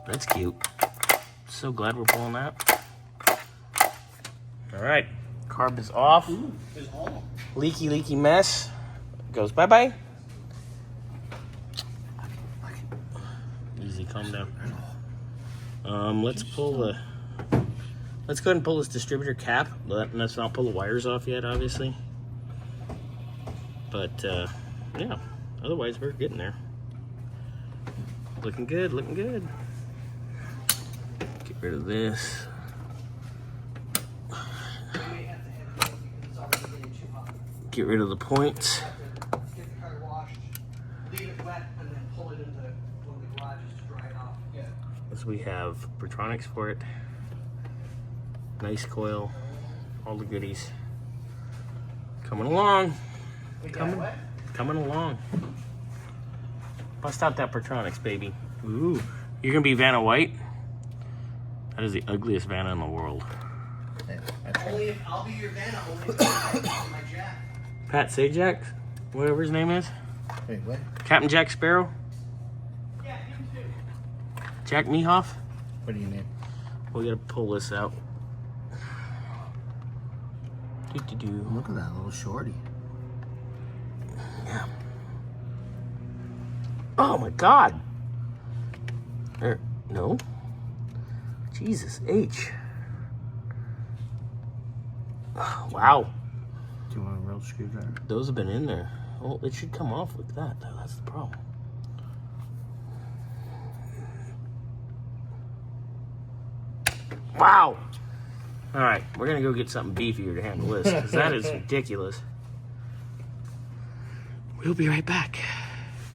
That's cute. So glad we're pulling that. All right, carb is off. Ooh, it's hollow. Leaky mess goes bye-bye. Easy, calm down. Let's go ahead and pull this distributor cap. Let's not pull the wires off yet, obviously. But yeah, otherwise we're getting there. Looking good, looking good. Get rid of this. Get rid of the points. Get the car washed, leave it wet, and then pull it into one of the garages to dry it off. Yeah. So we have Pertronics for it. Nice coil. All the goodies. Coming along. Coming along. Bust out that Pertronics, baby. Ooh. You're gonna be Vanna White? That is the ugliest Vanna in the world. Yeah, Only if I'll be your Vanna, only if I my Jack. Pat Sajak, whatever his name is. Wait, what? Captain Jack Sparrow. Yeah, him too. Jack Mehoff. What do you mean? We gotta pull this out. Do-do-do. Look at that little shorty. Yeah. Oh my God. No. Jesus H. Oh, wow. Do you want a real screwdriver? Those have been in there. Well, it should come off like that, though. That's the problem. Wow. All right, we're gonna go get something beefier to handle this, because that is ridiculous. We'll be right back.